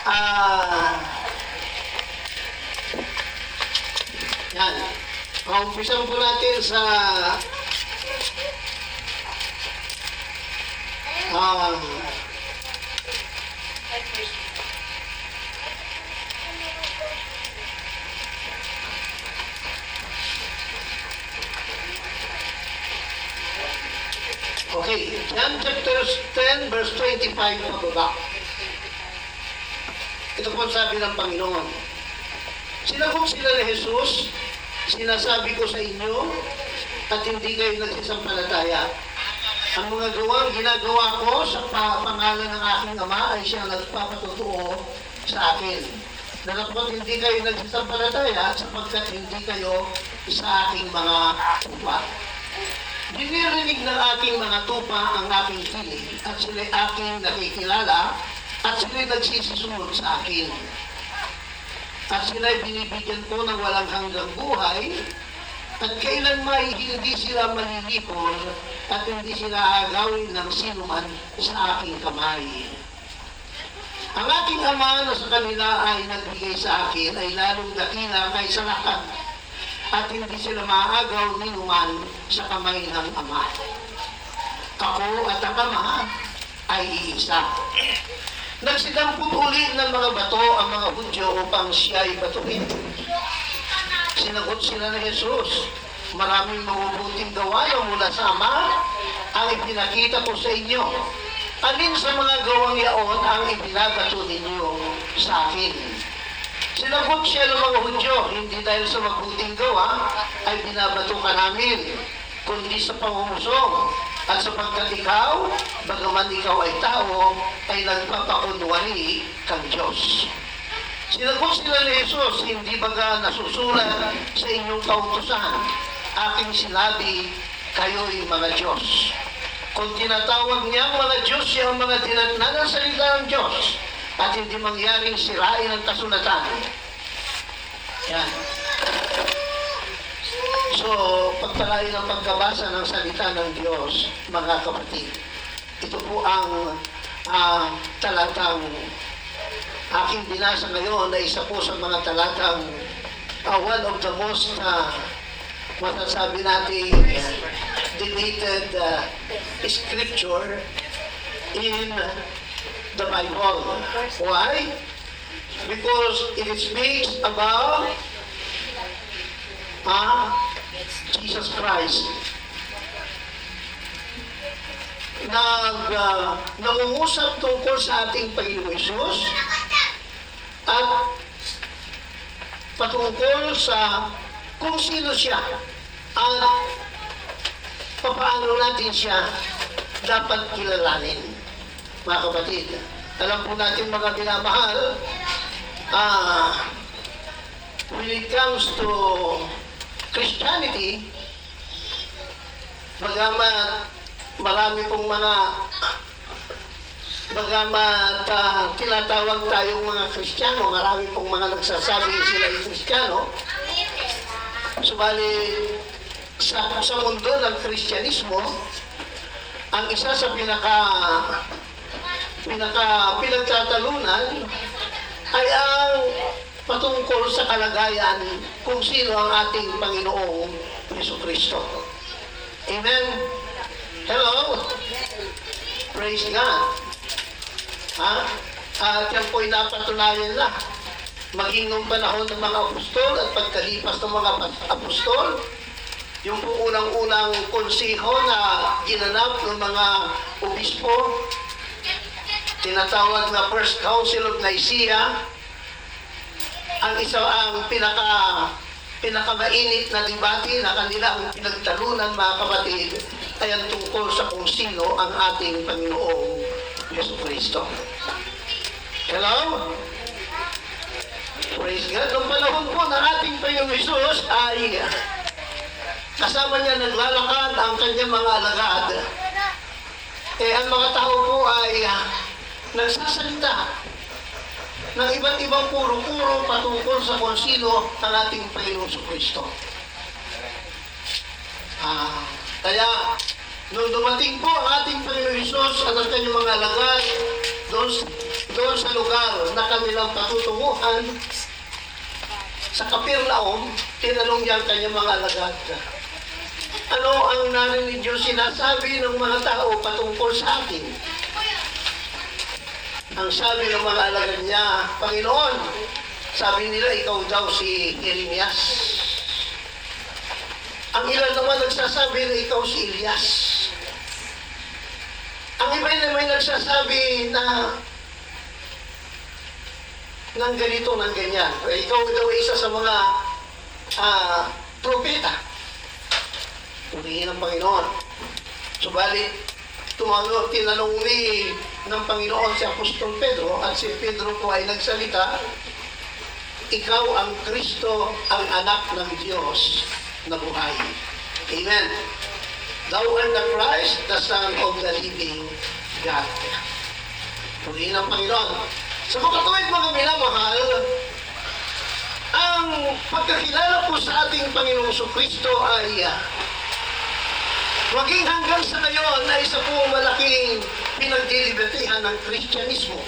Ah, yan. Umpisan po natin sa ah, okay, John chapter 10 verse 25 pababa. Ito po sabi ng Panginoon. Sinagot sila ni Jesus, sinasabi ko sa inyo at hindi kayo nagsisampalataya. Ang mga gawang ginagawa ko sa pangalan ng aking Ama ay siyang nagpapatotoo sa akin. Nalapot hindi kayo nagsisampalataya sapagkat hindi kayo sa aking mga tupa. Dinirinig ng aking mga tupa ang aking tinig at sila'y aking nakikilala at sila'y nagsisisunod sa akin. At sila'y binibigyan ko ng walang hanggang buhay at kailanman hindi sila malilipol at hindi sila agawin ng sinuman sa aking kamay. Ang aking Ama na sa kanila ay nagbigay sa akin ay lalong dakila kaysa lahat at hindi sila maagaw ni numan sa kamay ng Ama. Ako at ang Ama ay iisa. Nagsidampot uli ng mga bato ang mga Hudyo upang siya ay batuhin. Sinagot sila ni Jesus, maraming mabubuting gawain mula sa Ama ang ipinakita ko sa inyo. Alin sa mga gawang yaon ang ibinabato ninyo sa akin? Sinagot siya ng mga Hudyo, hindi dahil sa mabuting gawa ay binabato ka namin, kundi sa pangumusong. At sapagkat ikaw, bagaman ikaw ay tao, ay nagpapakunwari kang Diyos. Sinagot sila ni Jesus, hindi baga nasusulat sa inyong kautusan, aking sinabi, kayo'y mga Diyos. Kung tinatawag niyang mga Diyos siya ang mga tinatnan ng salita ng Diyos, at hindi mangyaring sirain ang kasulatan. Yan. So, pagpalain ang pagkabasa ng salita ng Diyos, mga kapatid. Ito po ang talatang aking binasa ngayon na isa po sa mga talatang one of the most masasabi natin debated scripture in the Bible. Why? Because it speaks about Jesus Christ. Nangungusap tungkol sa ating Panginoong Hesus at patungkol sa kung sino siya at paano natin siya dapat kilalanin. Mga kapatid, alam po natin mga minamahal, when it comes to Christianity, bagamat marami pong bagamat tinatawag tayong mga Kristiyano, marami pong mga nagsasabi sila ay Kristiyano, subalit sa mundo ng Kristyanismo, ang isa sa pinagtatalunan ay ang patungkol sa kalagayan kung sino ang ating Panginoong Jesucristo. Amen? Hello? Praise God. At yan po'y napatunayan na. Maging nung panahon ng mga apostol at pagkalipas ng mga apostol, yung po unang-unang konseho na ginanap ng mga obispo, tinatawag na First Council of Nicaea, ang pinakamainit na debate na kanilang pinagtalunan, mga kapatid, ay ang tungkol sa kung sino ang ating Panginoong Jesucristo. Hello? Praise God. Noong panahon po ng ating Panginoong Jesus ay kasama niya naglalakad ang kanyang mga alagad. Ang mga tao po ay nagsasalita ng iba't ibang puro-puro patungkol sa kung sino ang ating Panginoong Jesucristo. Kaya, nung dumating po ang ating Panginoong Jesus at ang kanyang mga alagad, doon doon sa lugar na kanilang patutunguhan, sa Kapernaum, tinanong niya ang kanyang mga alagad, ano ang narinig niyo sinasabi ng mga tao patungkol sa akin? Ang sabi ng mga alagad niya, Panginoon, sabi nila, ikaw daw si Jeremias. Ang ilan naman nagsasabi na ikaw si Elias. Ang iba naman nagsasabi na ng ganito, ng ganyan. Ikaw daw isa sa mga propeta. Purihin ng Panginoon. Subalit, tinanong ng Panginoon si Apostol Pedro at si Pedro po ay nagsalita, ikaw ang Kristo, ang anak ng Diyos na buhay. Amen. Thou art the Christ, the Son of the living God. Purihin ng Panginoon. Sa mga katuwid mga minamahal, ang pagkakilala po sa ating Panginoong Kristo ay maging hanggang sa ngayon na isa po malaking pinagdilibertihan ng Kristyanismo.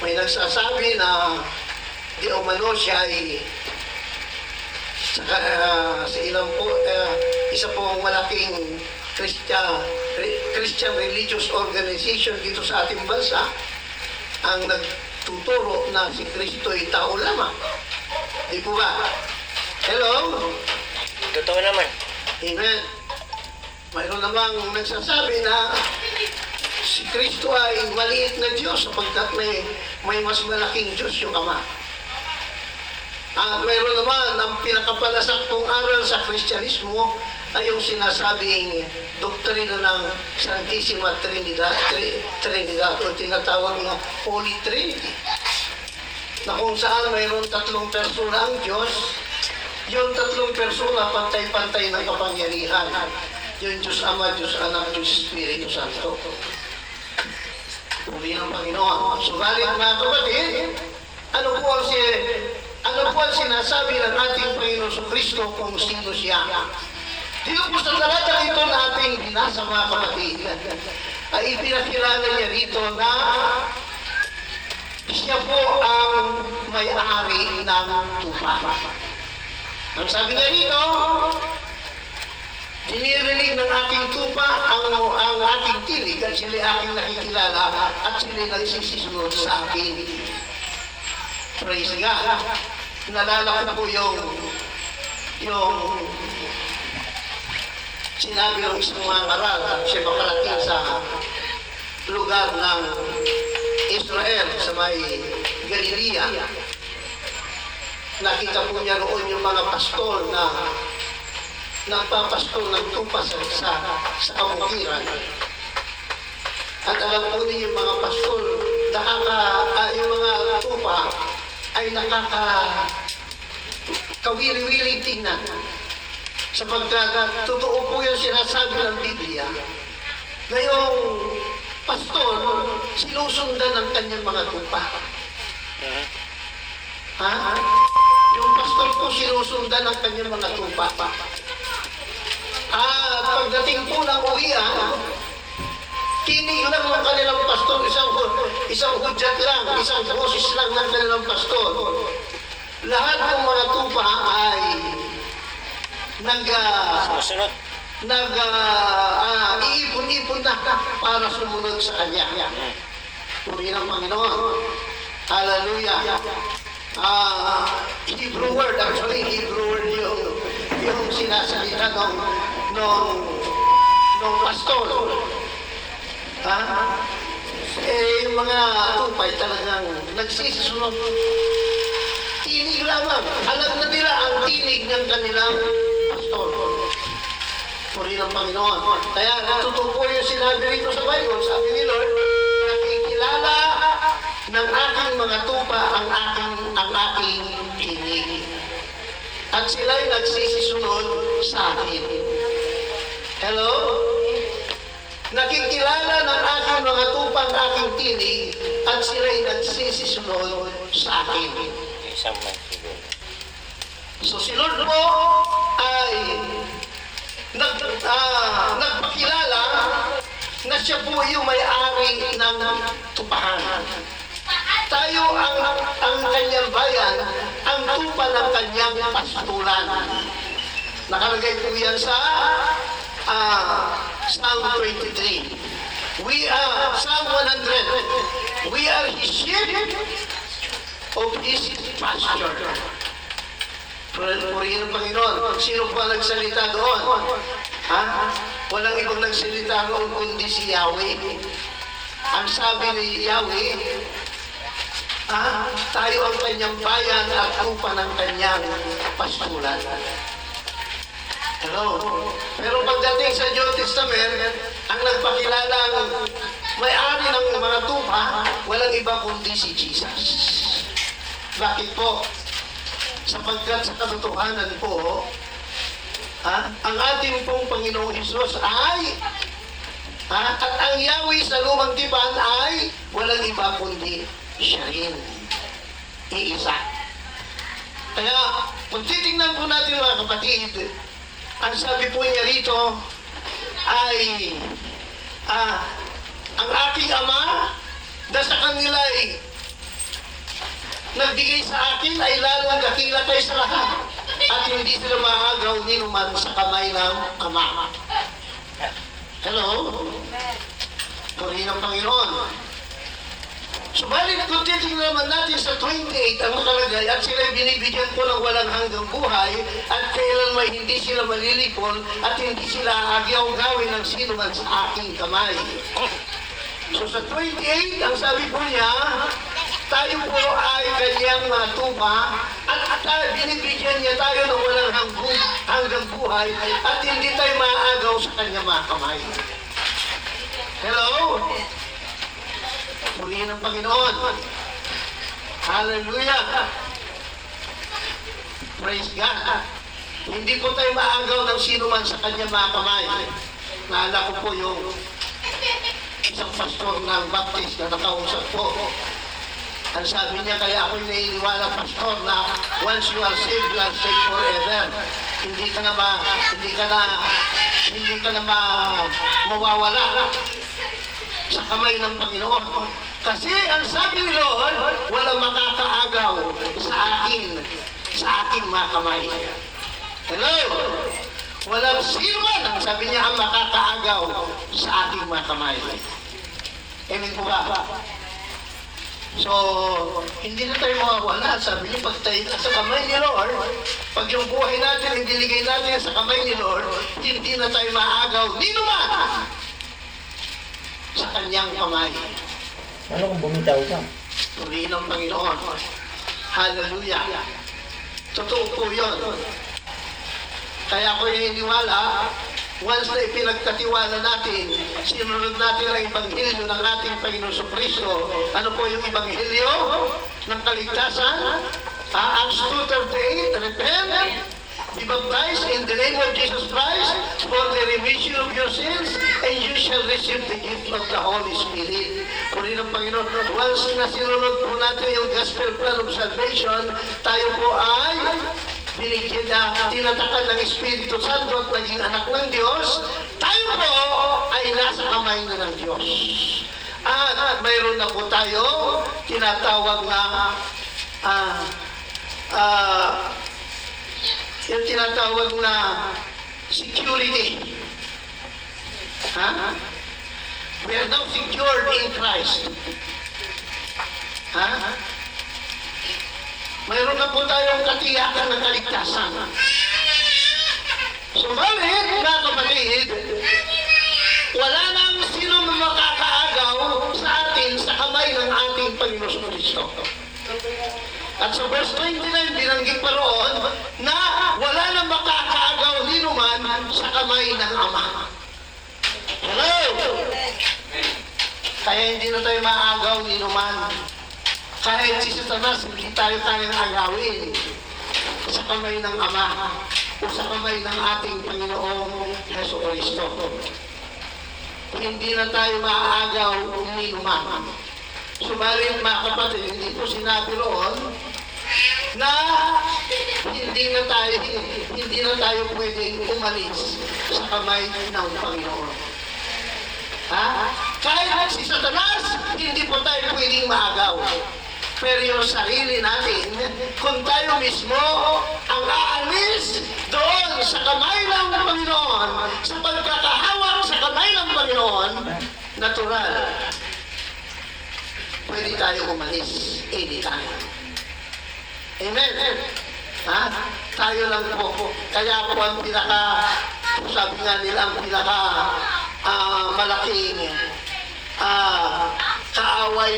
May nagsasabi na di umano siya ay sa ilang po, isa po malaking Christian religious organization dito sa ating bansa ang nagtuturo na si Kristo ay tao lamang. Di po ba? Hello? Totoo naman. Amen. Mayroon namang nagsasabi na si Kristo ay maliit na Diyos sapagkat may mas malaking Diyos yung Ama. At mayroon naman ang pinakapalasaktong aral sa Kristyanismo ay yung sinasabing doktrina ng Santissima Trinidad o tinatawag na Holy Trinity, na kung saan mayroon tatlong persona ang Diyos. Yung tatlong persona pantay-pantay ng kapangyarihan. Yung Diyos Ama, Diyos Anak, Diyos Espiritu Santo. Puri ng Panginoon. Subalit mga kapatid, ano po ang sinasabi ng ating Panginoon Kristo kung sino siya? Dito po sa talata ito na ating binasa mga kapatid, ay ipinakilala niya rito na siya po ang may-ari ng tupa. Ang sabi niya rito, dinirinig ng ating tupa ang ating tinig at sila aking nakikilala at sila nagsisisunod sa akin. Praise God. Nalala ko po yung sinabi ng isang mga ngaral at siya makarating sa lugar ng Israel sa may Galilea. Nakita po niya roon yung mga pastol na nagpapastol ng tupa sa kabukiran. At alam po niyo yung mga pastol, yung mga tupa ay kawili-wili tingnan. Sapagkat totoo po yung sinasabi ng Biblia na yung pastor sinusundan ng kanyang mga tupa. Yung pastor po sinusundan ng kanyang mga tupa. At pagdating po ng uwian, tinig lang ng kanilang pastor, isang hudyat lang, isang boses lang ng kanilang pastor. Lahat ng mga tupa ay iipon-ipon na para sumunod sa kanya. Puri ng Panginoon. Hallelujah. Hebrew word, actually Hebrew word yung sinasalita ng pastor. Yung mga tupay talagang nagsisisunod. Tinig lamang. Alam na nila ang tinig ng kanilang pastor. Puri ng Panginoon. Kaya totoo po yung sinabi rito sa Bible. Sabi ni Lord, nakikilala ng aking mga tupa ang aking tinig. At sila'y nagsisisunod sa akin. Hello? Nakikilala ng aking mga tupa ang aking tinig at sila'y nagsisisunod sa akin. So si Lord po ay nagpakilala na siya po yung may-ari ng tupahan. Tayo ang kanyang bayan, ang tupa ng kanyang pastulan. Nakalagay po yan sa Psalm 23. Psalm 100. We are His sheep of His pasture. Purihin ng Panginoon. Sino pa nagsalita doon? Ha? Walang ibang nagsalita roon kundi si Yahweh. Ang sabi ni Yahweh, tayo ang kanyang bayan at tupa ng kanyang pastulan. Hello? Pero pagdating sa New Testament, ang nagpakilalang may-ari ng mga tupa, walang iba kundi si Jesus. Bakit po? Sapagkat sa katotohanan po, ang ating pong Panginoong Hesus ay, at ang Yahweh sa lumang tipan ay walang iba kundi siya rin. Iisa. Kaya, kung titingnan po natin mga kapatid, ang sabi po niya rito ay, ang aking ama na sa kanila ay nagbigay sa akin ay lalong dakila kayo sa lahat at hindi sila maagaw ni naman sa kamay ng Ama. Hello? Purihin ng Panginoon. Subalit kung titingnan naman natin sa 28 ang nakalagay at sila binibigyan ko ng walang hanggang buhay at kailan may hindi sila malilipol at hindi sila agyaw gawin ng sino man sa aking kamay. So sa 28, ang sabi po niya, tayo po ay kanyang mga tupa at binibigyan niya tayo ng walang hanggang buhay at hindi tayo maaagaw sa kanyang mga kamay. Hello? Purihin ng Panginoon. Hallelujah. Praise God. Hindi po tayo maagaw ng sino man sa kanyang mga kamay. Naalala ko po yung isang pastor ng Baptist na nakausap po. Ang sabi niya, kaya ako'y naniniwala, pastor, na once you are saved forever. Hindi ka na mawawala sa kamay ng Panginoon. Kasi ang sabi ni Lord, walang makakaagaw sa aking mga kamay. Hello? Walang sino man, ang sabi niya, ang makakaagaw sa aking mga kamay. Amen po ba? So, hindi na tayo mawawala. Sabi niya, pag tayo sa kamay ni Lord, pag yung buhay natin, ibiligay natin sa kamay ni Lord, hindi na tayo maagaw. Di naman! Sa kanyang kamay. Ano kung bumitaw ka? Purihin ng Panginoon. Hallelujah. Totoo po yun. Kaya ako naniniwala, once na ipinagkatiwala natin, sinunod natin ang Ebanghelyo ng ating Panginoon Kristo. Ano po yung Ebanghelyo ng kaligtasan? Acts 2:38, repent, be baptized in the name of Jesus Christ for the remission of your sins, and you shall receive the gift of the Holy Spirit. Purihin ng Panginoon, once na sinunod po natin yung gospel plan of salvation, tayo po ay binigyan na tinatakan ng Espiritu Santo at naging anak ng Diyos, tayo po ay nasa kamay na ng Diyos. At mayroon na po tayo tinatawag na yung tinatawag na security. We are now secured in Christ. Mayroon na po tayong katiyakan ng kaligtasan. Subalit, mga kapatid, wala nang sino makakaagaw sa atin sa kamay ng ating Panginoon Kristo. At sa verse 29, binanggit pa roon na wala nang makakaagaw ni naman sa kamay ng Ama. Hello? Kaya hindi na tayo maaagaw ni naman. Kahit si Satanas, hindi tayo kayang agawin sa kamay ng Ama o sa kamay ng ating Panginoong Hesus Kristo. Hindi na tayo maaagaw ni naman. Subalit mga kapatid, hindi po sinabi roon na hindi na tayo pwedeng umalis sa kamay ng Panginoon. Ha? Kahit si Satanas, hindi po tayo pwedeng maagaw. Pero yung sarili natin, kung tayo mismo ang aalis doon sa kamay ng Panginoon, sa pagkakahawak sa kamay ng Panginoon, natural, pwede tayo umalis anytime. Amen. Ha? Tayo lang po. Kaya po ang sabi nga nila, ang malaking kaaway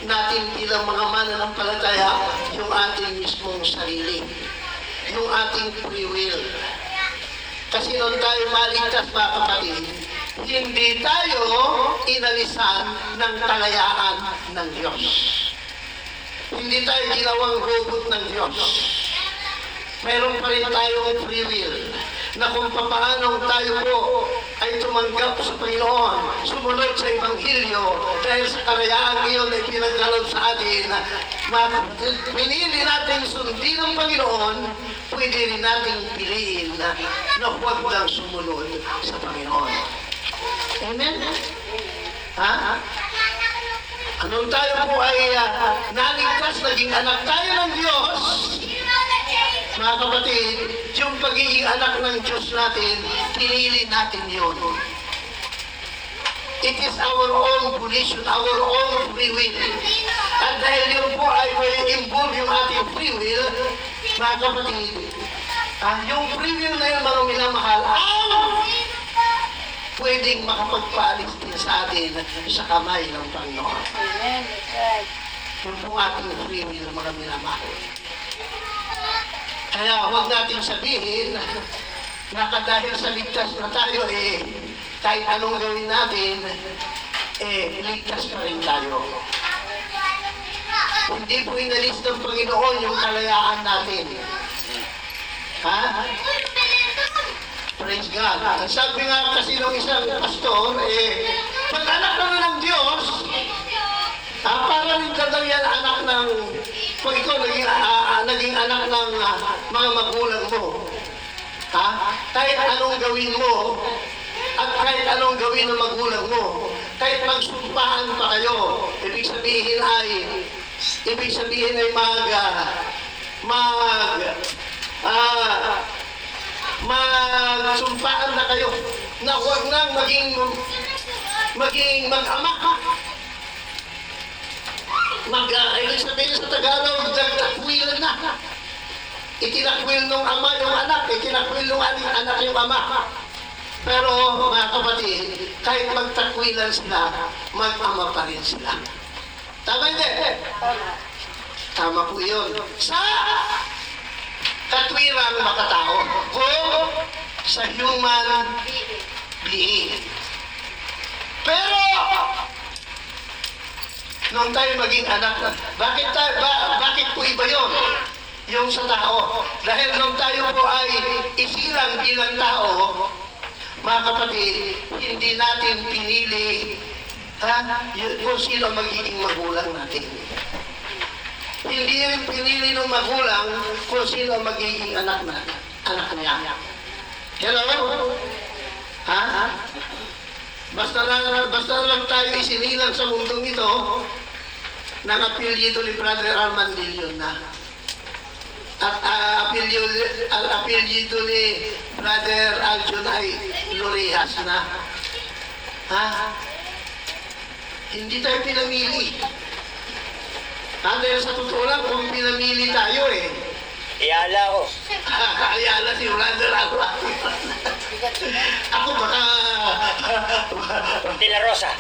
natin bilang mga mananampalataya, yung ating mismong sarili, yung ating free will. Kasi nung tayo maligtas, mga kapatid, hindi tayo inalisan ng kalayaan ng Diyos. Hindi tayo ginawang robot ng Diyos. Meron pa rin tayong free will na kung paano tayo po ay tumanggap sa Panginoon, sumunod sa Ebanghelyo, dahil sa kalayaan iyon ay pinagkaloob sa atin, pinili natin sundin ng Panginoon, pwede rin natin piliin na huwag lang sumunod sa Panginoon. Amen? Ha? Anong tayo po ay naligtas, naging anak tayo ng Diyos, mga kapatid, yung pagiging anak ng Diyos natin, pinili natin yun. It is our own volition, our own free will. At dahil yun po ay may involve yung ating free will, mga kapatid, yung free will na yun, mga minamahal, pwedeng makapagpaalis din sa atin sa kamay ng Panginoon. Yung po ating free will, mga minamahal. Kaya huwag natin sabihin na dahil sa ligtas na tayo, kahit anong gawin natin, ligtas pa rin tayo. Hindi po inalis ng Panginoon yung kalayaan natin. Ha? Praise God. Sabi nga kasi ng isang pastor, pag anak naman ng Diyos, para rin daw yan anak ng, kung ikaw naging anak ng mga magulang mo, kahit anong gawin mo, at kahit anong gawin ng magulang mo, kahit magsumpaan pa kayo, ibig sabihin ay magsumpaan na kayo na huwag nang maging mag-ama. Ibig sabihin sa Tagalog, nagtakwil na. Itinakwil ng ama yung anak, itinakwil ng anak yung ama. Pero mga kapatid, kahit magtakwilan sila, mag-ama pa rin sila. Tama hindi? Tama po yun. Sa katwirang makatao o sa human being. Pero nung tayo maging anak, bakit po iba yun? Yung sa tao. Dahil nung tayo po ay isilang bilang tao, mga kapatid, hindi natin pinili kung sino magiging magulang natin. Hindi rin pinili ng magulang kung sino magiging anak niya. Hello? Ha? Basta lang tayo isinilang sa mundong ito, nang-apelyido ni Brother Armandillo na. At apelyido ni Brother Aljon ay Lorihas na. Ha? Hindi tayo pinamili. Dahil sa totoo lang, kung pinamili tayo Iyala ko. Ayala si Brother Aljon. Ako baka... De La Rosa.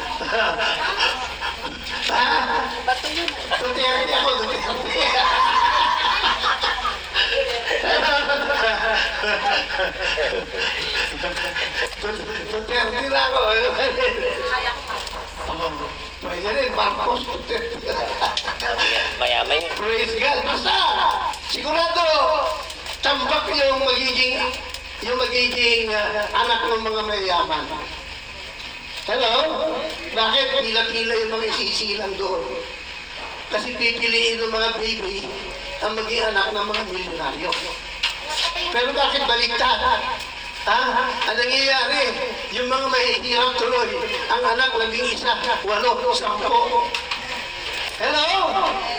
Duterte ako, Duterte. Duterte na ako. May ganun, Marcos Duterte. Mayaman yun. Praise God. Basta, sigurado, tambak yung magiging anak ng mga mayaman. Hello? Bakit? Kila-kila yung mga isisilang doon. Kasi pipiliin ng mga baby ang maging anak ng mga milyonaryo. Pero bakit baliktad? Ang nangyayari, yung mga mahihirap tuloy, ang anak 11, 8, 10. Hello?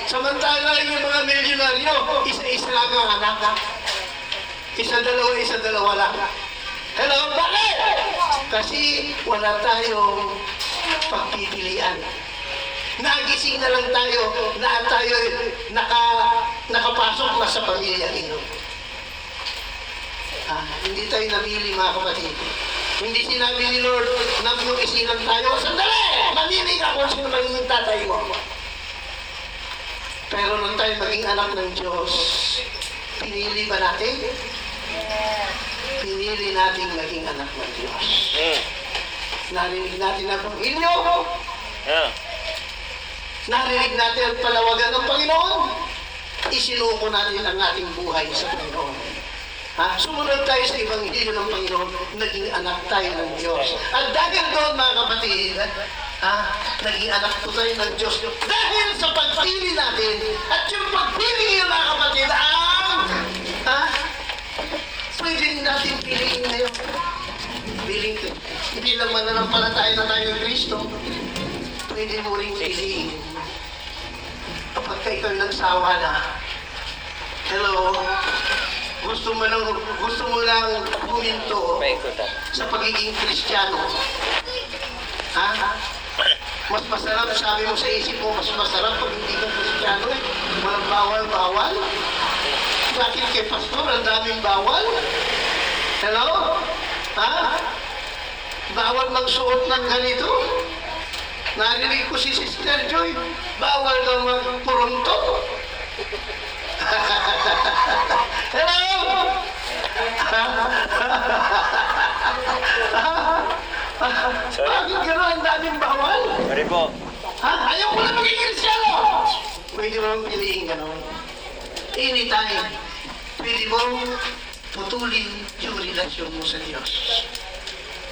Samantala yung mga milyonaryo, isa-isa lang ang anak. Isa, dalawa lang. Hello? Bakit? Kasi wala tayong pagpipilian. Nagising na lang tayo na tayo nakapasok na sa pamilya ino. Hindi tayo namili, mga kapatid. Hindi sinabi ni Lord na yung isilang tayo, sandali! Mamili ka kung sino magiging tatay mo. Pero nung tayo maging anak ng Diyos, pinili ba natin? Pinili natin maging anak ng Diyos. Narinig natin ang Pangilyo. Narinig natin ang palawagan ng Panginoon. Isinuko natin ang ating buhay sa Panginoon. Sumunod tayo sa Ebanghelyo ng Panginoon, naging anak tayo ng Diyos. At dahil doon, mga kapatid, naging anak po tayo ng Diyos. Dahil sa pagpili natin, at yung pagpili yun, mga kapatid, pwede natin piliin ngayon. Bilang mananampalataya na tayo ng Kristo, pwede mo rin piliin. Kapag ikaw nagsawa na, hello, gusto mo lang huminto sa pagiging Kristiyano. Mas masarap, sabi mo sa isip mo, mas masarap pag hindi ka Kristiyano eh. Walang bawal-bawal. Bakit kay pastor, ang daming bawal? Hello? Bawal magsuot ng ganito? Narinig ko si Sister Joy, bawal daw magpurunto. Hello? Bakit gano'n ang daming bawal? Sorry po. Ayaw ko na maging Kristyano! Pwede mo piliin gano'n. Anytime, pwede mo putulin yung relasyon mo sa Diyos.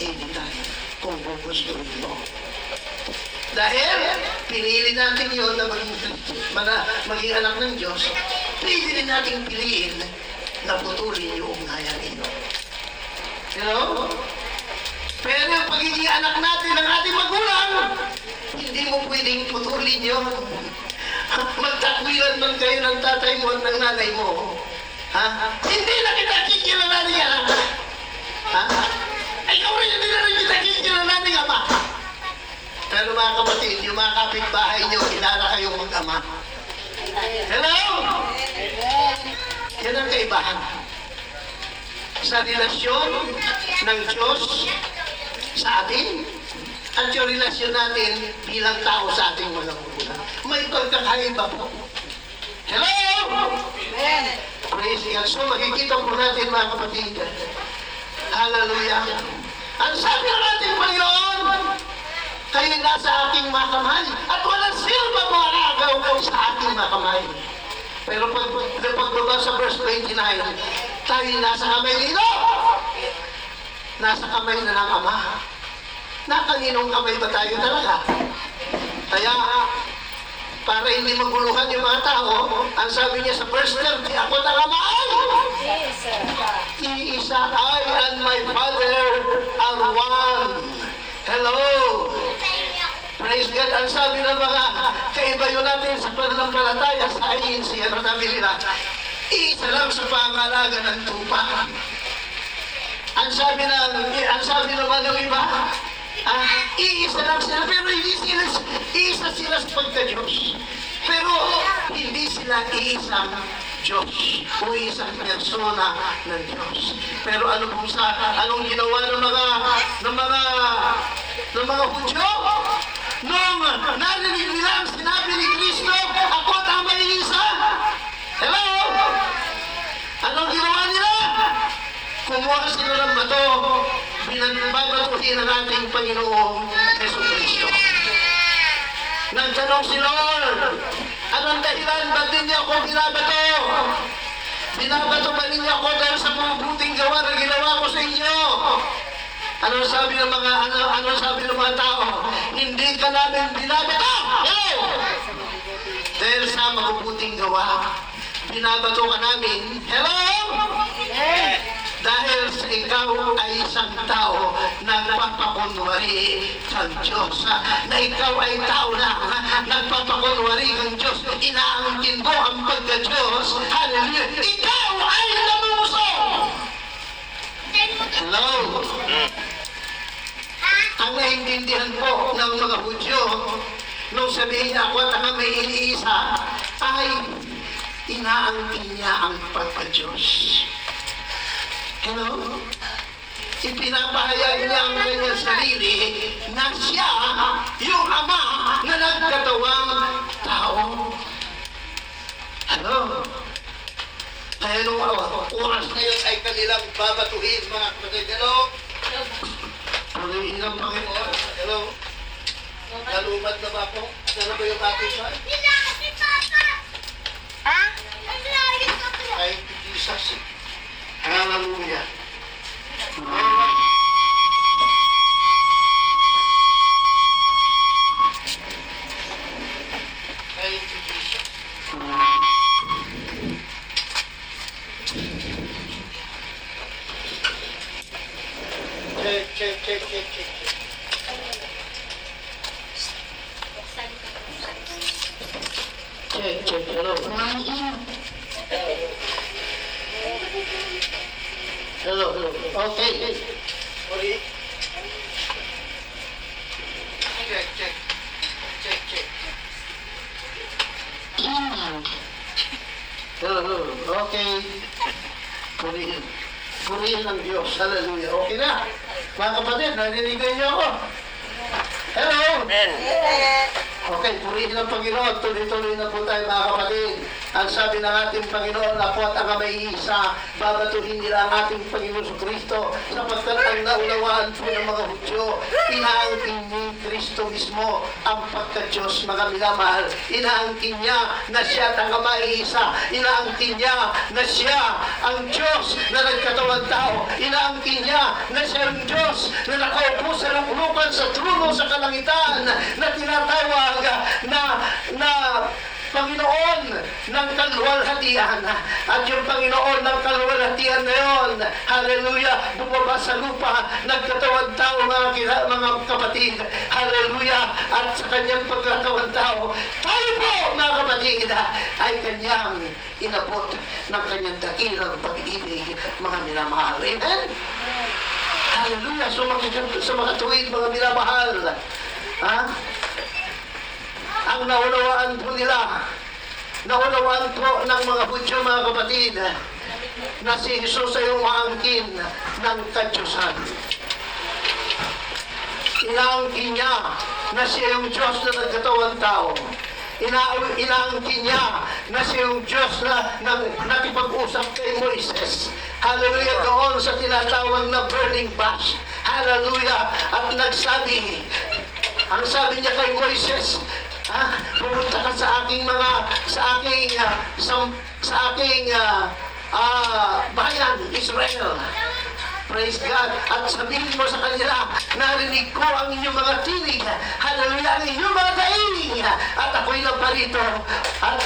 Anytime, kung gugustuhin mo. Dahil pinili natin yun na maging anak ng Diyos, pwede rin natin piliin na putulin yung ugnayan ino. Hello? Pero yung pagiging anak natin ng ating magulang, hindi mo pwedeng putulin yun. Magtakwilan man kayo ng tatay mo at ng nanay mo. Hindi na kita kikilalanin yan. Ikaw rin hindi na rin kita kikilalanin, ama. Pero mga kapatid, yung mga kapitbahay nyo, kilala kayong mag-ama. Hello? Yan ang kaibahan. Sa relasyon ng Diyos sa atin, at yung relasyon natin bilang tao sa ating mga magulang. May pagkakaiba po. Hello? Praise God. So makikita po natin, mga kapatid. Hallelujah. Ang sabi ng ating Panginoon, kayo nasa aking mga kamay at walang silba makakagaw sa aking mga kamay. Pero pagbaba sa verse 29, tayo nasa kamay nila. Nasa kamay na ng Ama. Nakaninong kamay ba tayo talaga? Kaya, para hindi maguluhan yung mga tao, ang sabi niya sa verse 30, ako na kamay! Iisa, I and my Father are one. Hello! Praise God. Ang sabi ng mga kaibayo natin sa pananampalataya sa INC, ano sabi nila? Isa lang sa pangalaga ng tupa. Ang sabi naman ng iba, iisa lang sila, pero hindi sila, isa sila sa pagka-Diyos. Pero hindi sila iisang Diyos o isang persona ng Diyos. Pero anong ginawa ng mga Hudyo? Nung narinig nila ang sinabi ni Kristo, ako tama yung isa. Hello? Anong ginawa nila? Kumuha sila ng bato, babatuhin ang ating Panginoong Jesucristo. Nagtanong si Lord, anong dahilan ba't ninyo ako binabato? Binabato ba ninyo ako dahil sa mga buting gawa na ginawa ko sa inyo? Ano sabi ng mga tao? Hindi ka namin binabato! Hello! Dahil sa mabubuting gawa, binabato ka namin. Hello? Dahil sa ikaw ay isang tao nagpapakunwari sa Diyos. Na ikaw ay tao lang nagpapakunwari ng Diyos. Inaangkin mo ang pagka-Diyos. Hallelujah! Ikaw ay namuso! Hello? Ang naiintindihan po ng mga Hudyo, nung sabihin niya ako at ang may iniisa, ay inaangkin niya ang pagka-Diyos. Hello? Ipinapahayag niya ang kanyang sarili na siya yung Ama na nagkatawang tao. Hello? Kaya nung oras na yun ay kanilang babatuhin, mga kapatid. Hello? Purihin ng Panginoon. Hello? Nalumad na ba po? Sana ba yung ating sa? Thank you, Jesus. Hallelujah. Thank you, Jesus. Check. Check. Hello. Hello. Okay. Sorry. Check. Hello. Okay. Purihin ng Diyos. Hallelujah. Okay na. Mga kapatid, naninigan niyo ako. Hello. Amen. Okay, purihin ng Panginoon. Tuloy-tuloy na po tayo, mga kapatid. Ang sabi ng ating Panginoon, ako at ang may isa, babatuhin nila ang ating Panginoon sa Kristo, sapagkat ang naunawaan po ng mga Hudyo, inaangkin ni Kristo mismo ang pagka-Diyos, mga minamahal. Inaangkin niya na siya at ang may isa. Inaangkin niya na siya ang Diyos na nagkatawang tao. Inaangkin niya na siya ang Diyos na nakaupo sa luklukan sa trono sa kalangitan, na tinatawag na Panginoon ng kaluwalhatian. At yung Panginoon ng kaluwalhatian na yun, hallelujah, bumaba sa lupa, nagkatawang tao, mga kapatid, hallelujah, at sa kanyang pagkatawang tao, tayo po, mga kapatid, ay kanyang inabot ng kanyang dakilang pag-ibig, mga minamahal. Amen? Hallelujah, sa mga tuwid, mga minamahal. Ha? Ang naunawaan po ng mga Hudyo, mga kapatid, na si Jesus ay umaangkin ng kadyusan. Inaangkin niya na siya yung Diyos na nagkatawang tao. Inaangkin niya na siya yung Diyos na nakipag-usap kay Moises. Hallelujah, doon sa tinatawag na burning bush. Hallelujah, at nagsabi, ang sabi niya kay Moises, pumunta ka sa aking bayan, Israel. Praise God. At sabihin mo sa kanila, narinig ko ang inyong mga tinig. Hallelujah, ang inyong mga daing. At ako'y naparito. At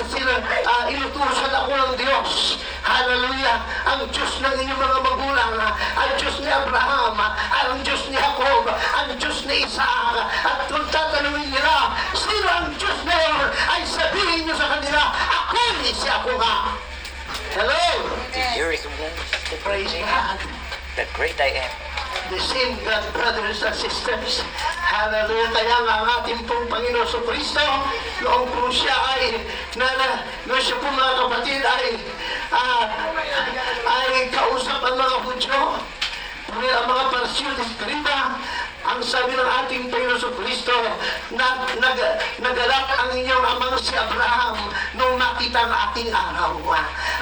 inutusan ako ng Diyos. Hallelujah. Ang Diyos ng inyong mga magulang. Ang Diyos ni Abraham. Ang Diyos ni Jacob. Ang Diyos ni Isaac. At kung tatanungin nila, sino ang Diyos na yun? Ay sabihin nyo sa kanila, ako'y siya ako nga. Hello. You're Praise God. the great I am. The same God, brothers and sisters. Hallelujah. Kaya nga ang ating pong Panginoon sa Kristo, noong po siya noong siya po, mga kapatid, ay kausap ang mga Hudyo, ang mga Parsyo, Eskriba, ang sabi ng ating Panginoon sa Kristo, nagalak ang inyong amang si Abraham nung makita ang ating araw.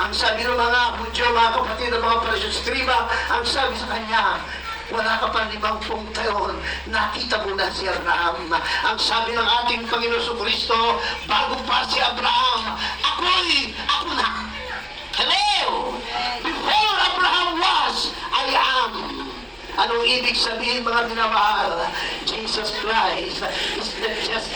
Ang sabi ng mga Hudyo, mga kapatid, ng mga Parsyo, Eskriba, ang sabi sa kanya, wala ka pa 50 taon, nakita mo na si Abraham. Ang sabi ng ating Panginoon sa Kristo, bago pa si Abraham, ako na. Hello! Before Abraham was, I am. Anong ibig sabihin, mga minamahal? Jesus Christ is not just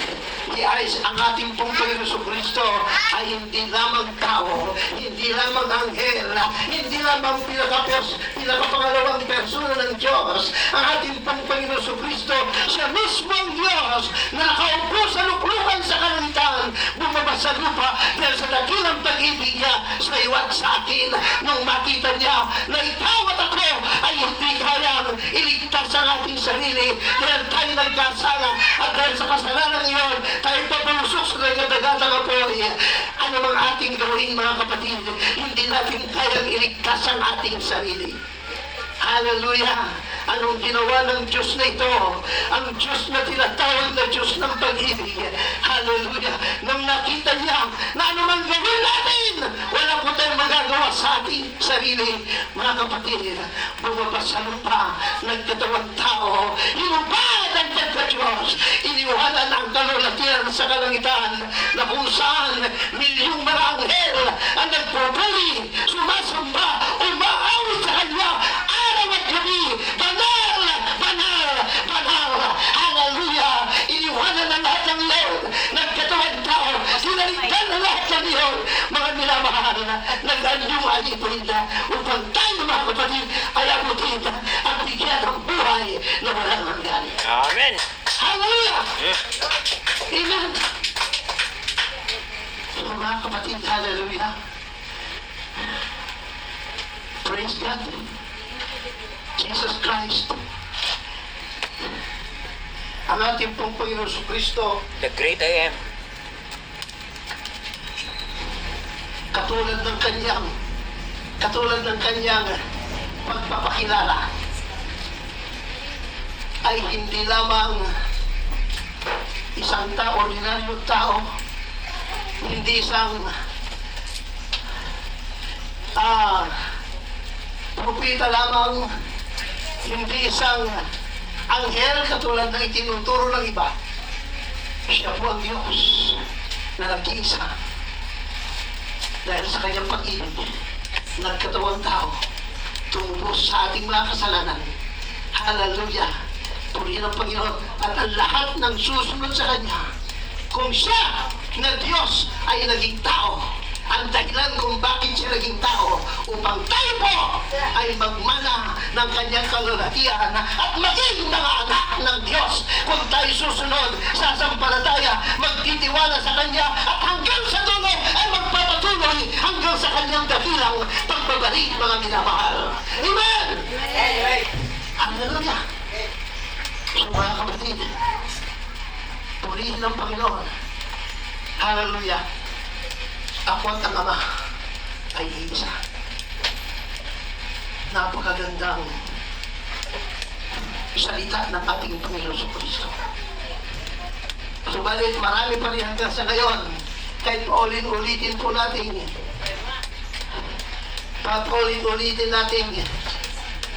Ang ating pong Panginoon Kristo ay hindi lamang tao, hindi lamang anghel, hindi lamang pinakapangalawang persona ng Diyos. Ang ating pong Panginoon Kristo, siya mismo ang Diyos na nakaupo sa luklukan sa kalangitan, bumaba sa lupa dahil sa dakilang pag-ibig niya sa iyo at sa akin. Nung makita niya na ikaw at ako ay hindi kayang iligtas ang ating sarili dahil tayo nagkasala at dahil sa kasalanan iyon tayo papalusok sa nagadagatang apoy. Ano mang ating gawin, mga kapatid, hindi natin kayang iligtas ang ating sarili. Hallelujah! Anong ginawa ng Diyos na ito? Ang Diyos na tinatawag na Diyos ng pag-ibig. Hallelujah! Nung nakita niya na anumang gawin natin, wala po tayong magagawa sa ating sarili. Mga kapatid, bumaba sa lupa, nagkatawang tao, hinubad ang pagka-Diyos, iniwanan ang kalulatian sa kalangitan na kung saan milyong mga anghel ang nagpupuri, sumasamba, umaawi sa Kanya, araw at gabi, banal, banal, banal, hallelujah, iniwanan ang lahat ng iyon, nagkatawang tao, sinalitan ang lahat ng iyon, mga minamahal, nag-anyong alipin na upang tayo, mga kapatid, ay abutin at bigyan ng buhay na walang hanggan. Amen. Hallelujah! Amen! So, mga kapatid, hallelujah! Praise God! Jesus Christ! Ang ating pong Panginoon Kristo, The great I am. katulad ng kanyang pagpapakilala, ay hindi lamang isang tao, ordinaryong tao, hindi isang propeta lamang, hindi isang anghel katulad ng itinuturo ng iba. Siya po ang Diyos na nag-iisa. Dahil sa kanyang pag-ibig, nagkatawang tao, tumulos sa ating mga kasalanan. Hallelujah! Purihin ang Panginoon at ang lahat ng susunod sa Kanya. Kung siya na Diyos ay naging tao, ang dahilan kung bakit siya naging tao, upang tayo po ay magmana ng kanyang kalulatian at maging mga anak ng Diyos. Kung tayo susunod sa sampalataya, magtitiwala sa Kanya at hanggang sa dulo ay magpapatuloy hanggang sa Kanyang dakilang pagbabalik, mga minamahal. Amen! Hallelujah! So, mga kapatid, purihin ng Panginoon. Hallelujah! Ako at ang Ama ay isa. Napakagandang salita ng ating Panginoon Kristo. Subalit marami pa rin hanggang sa ngayon, kahit paulit-ulitin po natin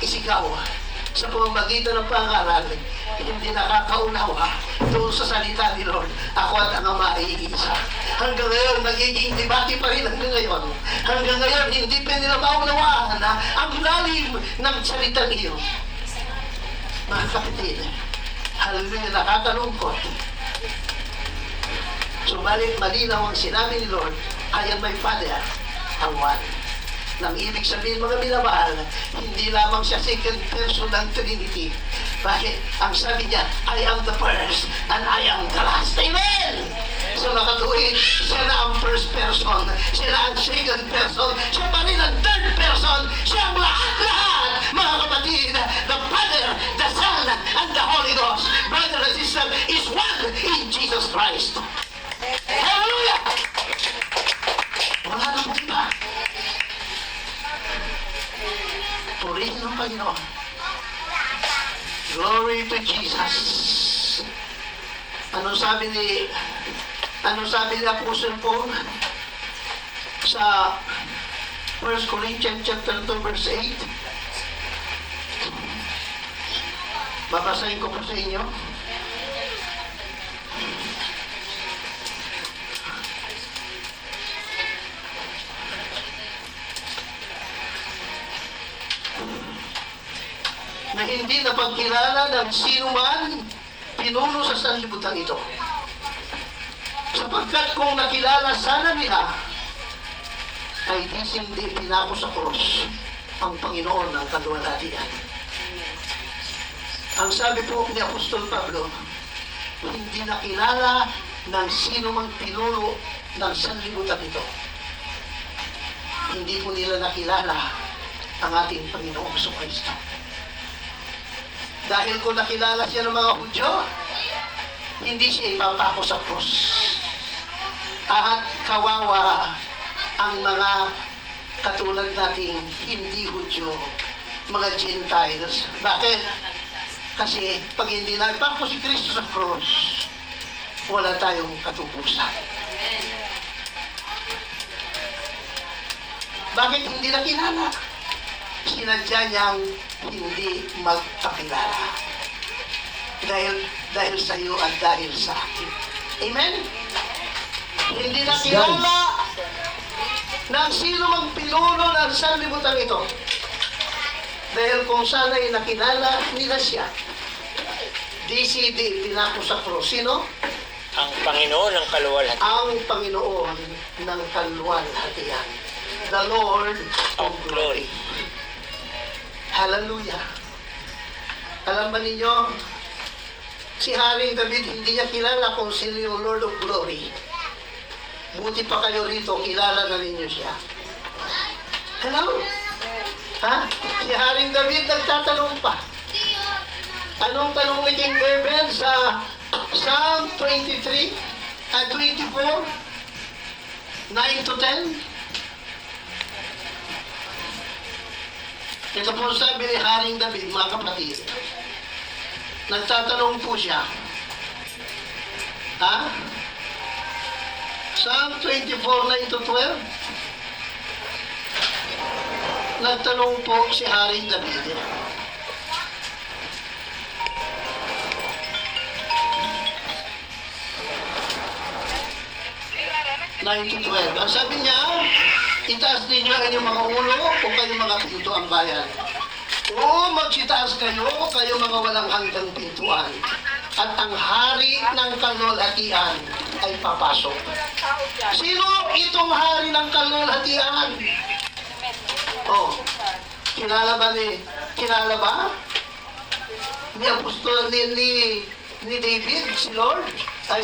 isigaw sa pamamagitan ng pangaral, hindi nakakaunawa doon sa salita ni Lord. Ako at ang Ama ay isa. Hanggang ngayon, nagiging debate pa rin hanggang ngayon. Hanggang ngayon, hindi pa nila maunawaan ang lalim ng salita niyo. Mga kapatid, hallelujah, nakakalungkot. Subalit malinaw ang sinabi ni Lord, I am my Father, ang one. Nang ibig sabihin, mga minamahal, hindi lamang siya second person ng Trinity. Bakit? Ang sabi niya, I am the first and I am the last. Amen! So nakatuwid, siya na ang first person, siya na ang second person, siya pa rin ang third person, siya ang lahat-lahat, mga kapatid. The Father, the Son, and the Holy Ghost, brother and sister, is one in Jesus Christ. Hallelujah! Wala nang iba. Purihin ng Panginoon. Glory to Jesus. Ano sabi ni Apostle Paul sa 1 Corinthians chapter 2 verse 8? Babasahin ko po sa inyo. Na hindi napagkilala ng sino man pinuno sa sanlibutan ito. Sapagkat kung nakilala sana nila, ay di hindi pinako sa krus ang Panginoon ng kaluwalhatian. Ang sabi po ni Apostol Pablo, hindi nakilala ng sino mang pinuno ng sanlibutan ito. Hindi po nila nakilala ang ating Panginoong Kristo. Dahil kung nakilala siya ng mga Hudyo, hindi siya ipapako sa krus. At kawawa ang mga katulad nating hindi Hudyo, mga Gentiles. Bakit? Kasi pag hindi na ipako si Kristo sa krus, wala tayong katubusan. Bakit hindi nakilala? Sinadya niyang hindi magpakilala. Dahil sa iyo at dahil sa akin. Amen? Hindi nakilala ng sino mang pinuno ng sanlibutan ito. Dahil kung sana'y nakilala nila siya, DCD, pinako sa krus. Sino? Ang Panginoon ng kaluwalhatian. Ang Panginoon ng kaluwalhatian. The Lord of glory. Hallelujah. Alam ba ninyo, si Haring David, hindi niya kilala kung sino yung Lord of glory. Buti pa kayo rito, kilala na ninyo siya. Hello? Ha? Si Haring David nagtatanong pa. Anong tanong ni King David sa Psalm 23 at 24, 9 to 10? Ito po sabi ni Haring David, mga kapatid. Nagtatanong po siya. Ha? Psalm 24, 9 to 12. Nagtanong po si Haring David. Nine to 12. Ang sabi niya, itaas ninyo ang inyong mga ulo o kayong mga pinto ang bayan. O magsitaas kayo o kayo mga walang hanggang pintuan. At ang hari ng kaluwalhatian ay papasok. Sino itong hari ng kaluwalhatian? Oh, kilala ba? Ni Apostol ni David, si Lord? Ay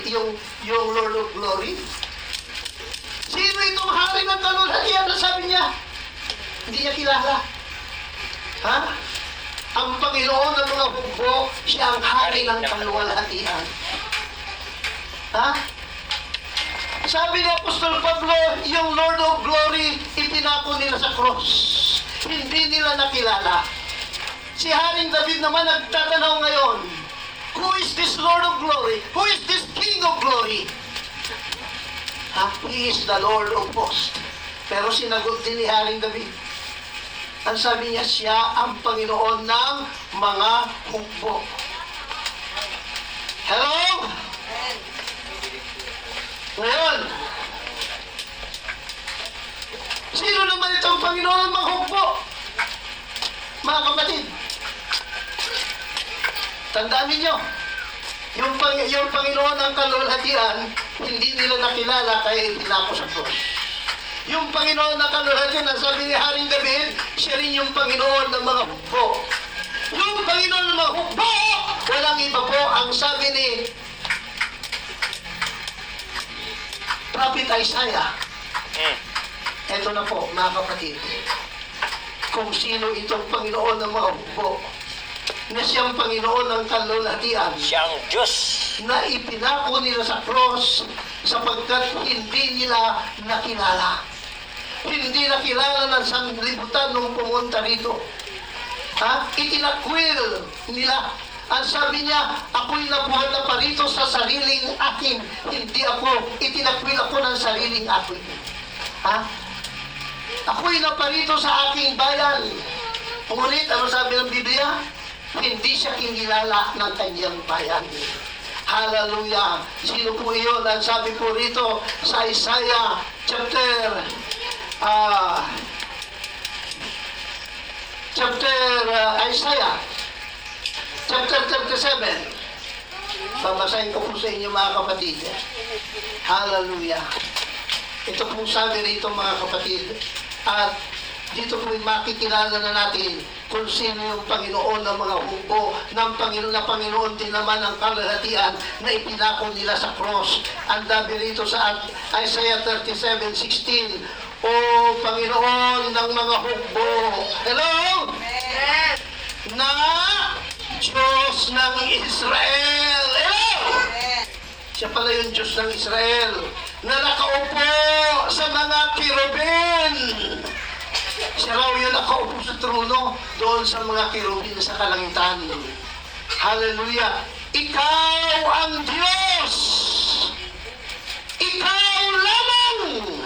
yung Lord of Glory? Sino itong hari ng kaluwalhatian na sabi niya? Hindi niya kilala. Ha? Ang Panginoon ng mga hukbo, siya ang hari ng kaluwalhatian. Ha? Sabi ni Apostol Pablo, yung Lord of Glory, ipinako nila sa cross. Hindi nila nakilala. Si Haring David naman nagtatanong ngayon, who is this Lord of Glory? Who is this King of Glory? He is the Lord of hosts. Pero sinagot din ni Haring David. Ang sabi niya, siya ang Panginoon ng mga hukbo. Hello? Ngayon, sino naman itong Panginoon ng mga hukbo? Mga kapatid, tandaan ninyo, yung Panginoon ng kaluwalhatian, hindi nila nakilala kaya itinapos sa krus. Yung Panginoon ng kaluwalhatian, ang sabi ni Haring David, siya rin yung Panginoon ng mga hukbo. Yung Panginoon ng mga hukbo, walang iba po ang sabi ni Prophet Isaiah. Ito na po, mga kapatid, kung sino itong Panginoon ng mga hukbo, na siyang Panginoon ng kaluwalhatian, Siyang Diyos. na ipinako nila sa cross sapagkat hindi nila nakilala. Hindi nakilala ng sanglibutan nung pumunta rito. Itinakwil nila. Ang sabi niya, ako'y nabuhat na parito sa sariling akin. Hindi ako, itinakwil ako ng sariling akin. Ako'y naparito sa aking bayan. Ngunit, ano sabi ng Biblia? Hindi siya kinilala ng kanyang bayan. Hallelujah! Sino po iyon? Ang sabi po rito sa Isaiah chapter 37. Babasahin ko po sa inyo mga kapatid. Hallelujah. Ito pong sabi rito mga kapatid. At dito po makikilala na natin kung sino yung Panginoon ng mga hukbo ng Panginoon na Panginoon din naman ang kalahatian na ipinako nila sa cross. Ang sabi rito sa Isaiah 37:16, O Panginoon ng mga hukbo, hello? Na Diyos ng Israel. Hello? Siya pala yung Diyos ng Israel na nakaupo sa mga kirubin. Siya raw yung nakaupo sa trono doon sa mga kirubin sa kalangitan. Hallelujah! Ikaw ang Diyos! Ikaw lamang!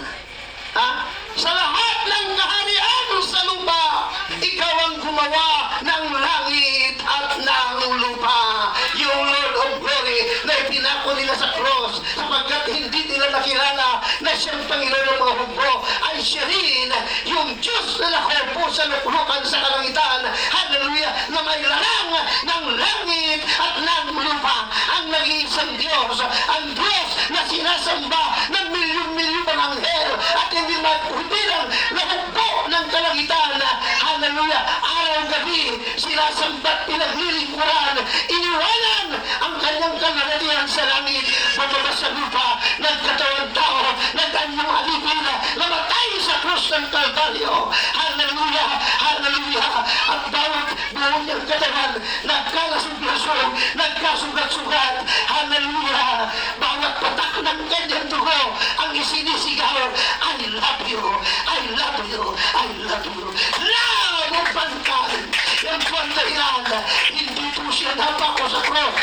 Ha? Sa lahat ng kaharian sa lupa, ikaw ang gumawa ng langit at ng lupa. Yung Lord of Glory na ipinako nila sa cross sapagkat hindi nila nakilala na siyang Panginoon ng mga hukbo ay siya rin yung Diyos na nakaupo sa luklukan sa kalangitan. Hallelujah! Na may larang ng langit at ng lupa. Ang nag-iisang Diyos, ang Diyos na sinasamba ng milyon-milyon ng anghel at hindi magkubilang na hukbo ng kalangitan. Hallelujah! Araw-gabi, sinasambat, pinaglilingkuran, iniwanan ang kanyang kalahatian sa langit, pababa sa lupa, nagkatawang tao, nag-anyong alipin, namatay sa krus ng Kalbaryo. Hallelujah! Hallelujah! At bawat buong niyang katawan, nagkalasong-lasong, nagkasugat-sugat. Hallelujah! Bawat patak ng kanyang dugo, ang isinisigaw, I love you, I love you, I love you. Love of mankind! Yan po ang dahilan. Hindi po siya napako sa cross.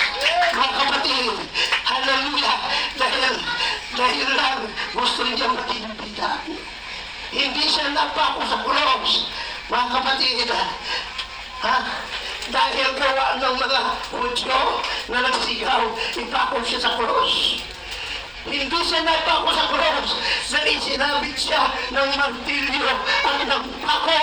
Mga kapatid, hallelujah! Dahil lang gusto niya maging bida. Hindi siya napako sa cross. Mga kapatid, ha? Dahil gawa ng mga Hudyo na nagsigaw, ipako siya sa cross. Hindi siya napako sa cross dahil sinabit siya ng martilyo at ng pako.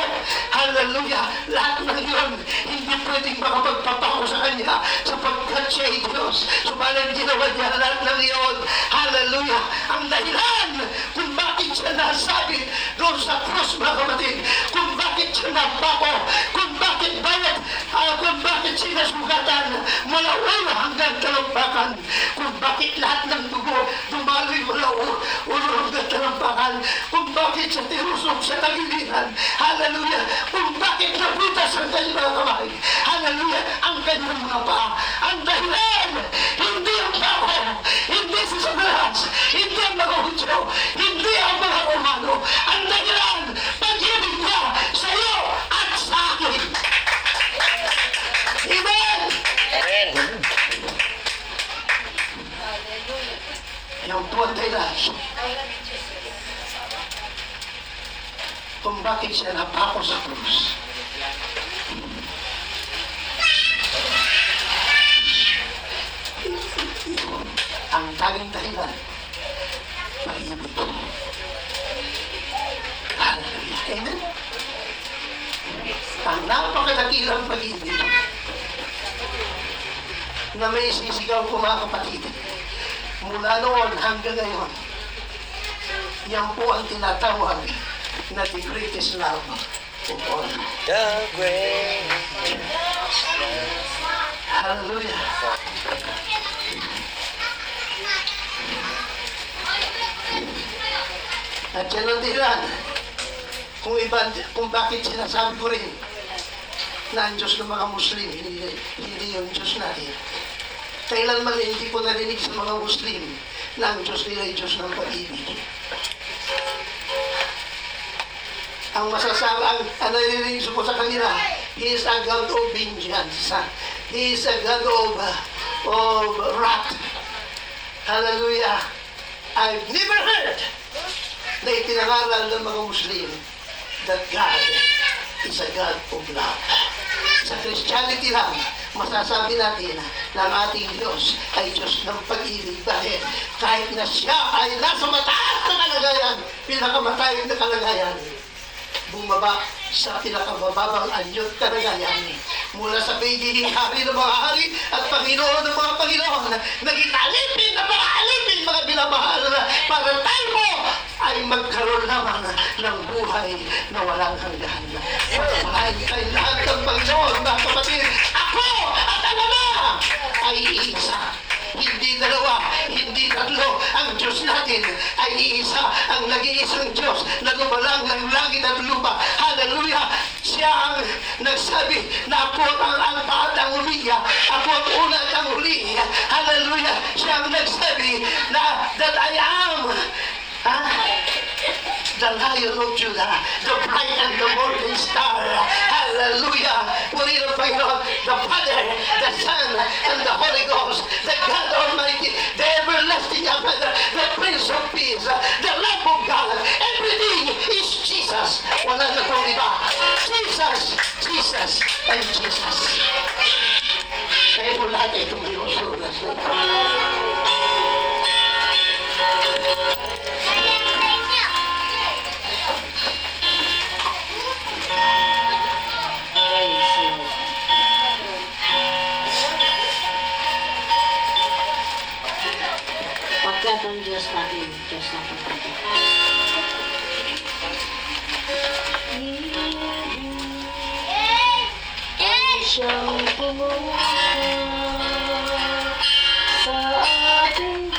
Hallelujah! Lahat ng yun, hindi pwedeng makapagpapako sa kanya sapagkat siya ay Diyos. Subalit ginawa niya lahat ng yun. Hallelujah! Ang dahilan kung bakit siya nasabit doon sa cross, mga kapatid, kung bakit siya napako, kung bakit sinasugatan mula ulo hanggang talampakan, kung bakit lahat ng dugo dumaloy mula ulo hanggang talampakan, kung bakit siya tinusok sa tagiliran, hallelujah, kung bakit nabutas ang kanyang mga kamay, hallelujah, ang kanyang mga paa. Ang dahilan, hindi ang tao, hindi si Satanas, hindi ang mga Hudyo, hindi ang mga Romano. Ang dahilan, pag-ibig niya sa iyo at sa akin. Amen! Amen. Yung po ang dahilan kung bakit siya napako sa krus. Ang tanging dahilan, pag-ibig. Hallelujah. Amen? Ang napakadakilang pag-ibig na may sisigaw ko, mga kapatid, mula noon hanggang ngayon, yan po ang tinatawag na the greatest love of all. The great. Hallelujah. At yan ang dahilan kung bakit sinasabi ko rin na ang Diyos ng mga Muslim, hindi yung Diyos natin. Kailanman hindi ko narinig sa mga Muslim na ang Diyos nila ay Diyos ng pag-ibig. Ang masasabi, ang narinig ko sa kanila, He is a God of vengeance. He is a God of wrath. Hallelujah. I've never heard na ipinangaral ng mga Muslim that God is a God of love. Sa Christianity lang, masasabi natin na ang ating Diyos ay Diyos ng pag-ibig dahil kahit na siya ay nasa mataas na kalagayan, pinakamatay na kalagayan, bumaba sa pinakamababang anyot kalagayan mula sa pagiging hari ng mga hari at Panginoon ng mga Panginoon, naging alipin na mga alipin, mga binamahal, para tayo po ay magkaroon naman ng buhay na walang hanggan. Pagpapahay kayo lahat ng Panginoon, mga kapatid. Ako at ang Ama ay isa. Hindi dalawa, hindi tatlo. Ang Diyos natin ay iisa, ang nag-iisang Diyos na gumalang ng langit at lupa. Hallelujah! Siya ang nagsabi na ako ang alpha at ang omega. Ako ang una at ang huli. Hallelujah! Siya ang nagsabi na that I am the Lion of Judah, the bright and the morning star. Hallelujah! Purihin ang Panginoon, the Father, the Son, and the Holy Ghost, the God Almighty, the everlasting Father, the Prince of Peace, the Lamb of God. Everything is Jesus. Wala na pong iba. Jesus, Jesus, and Jesus. Kaya po lahat ay tuminusulas. Pagkat ang Diyos natin, Diyos natin. Ang siyang pumuha sa ating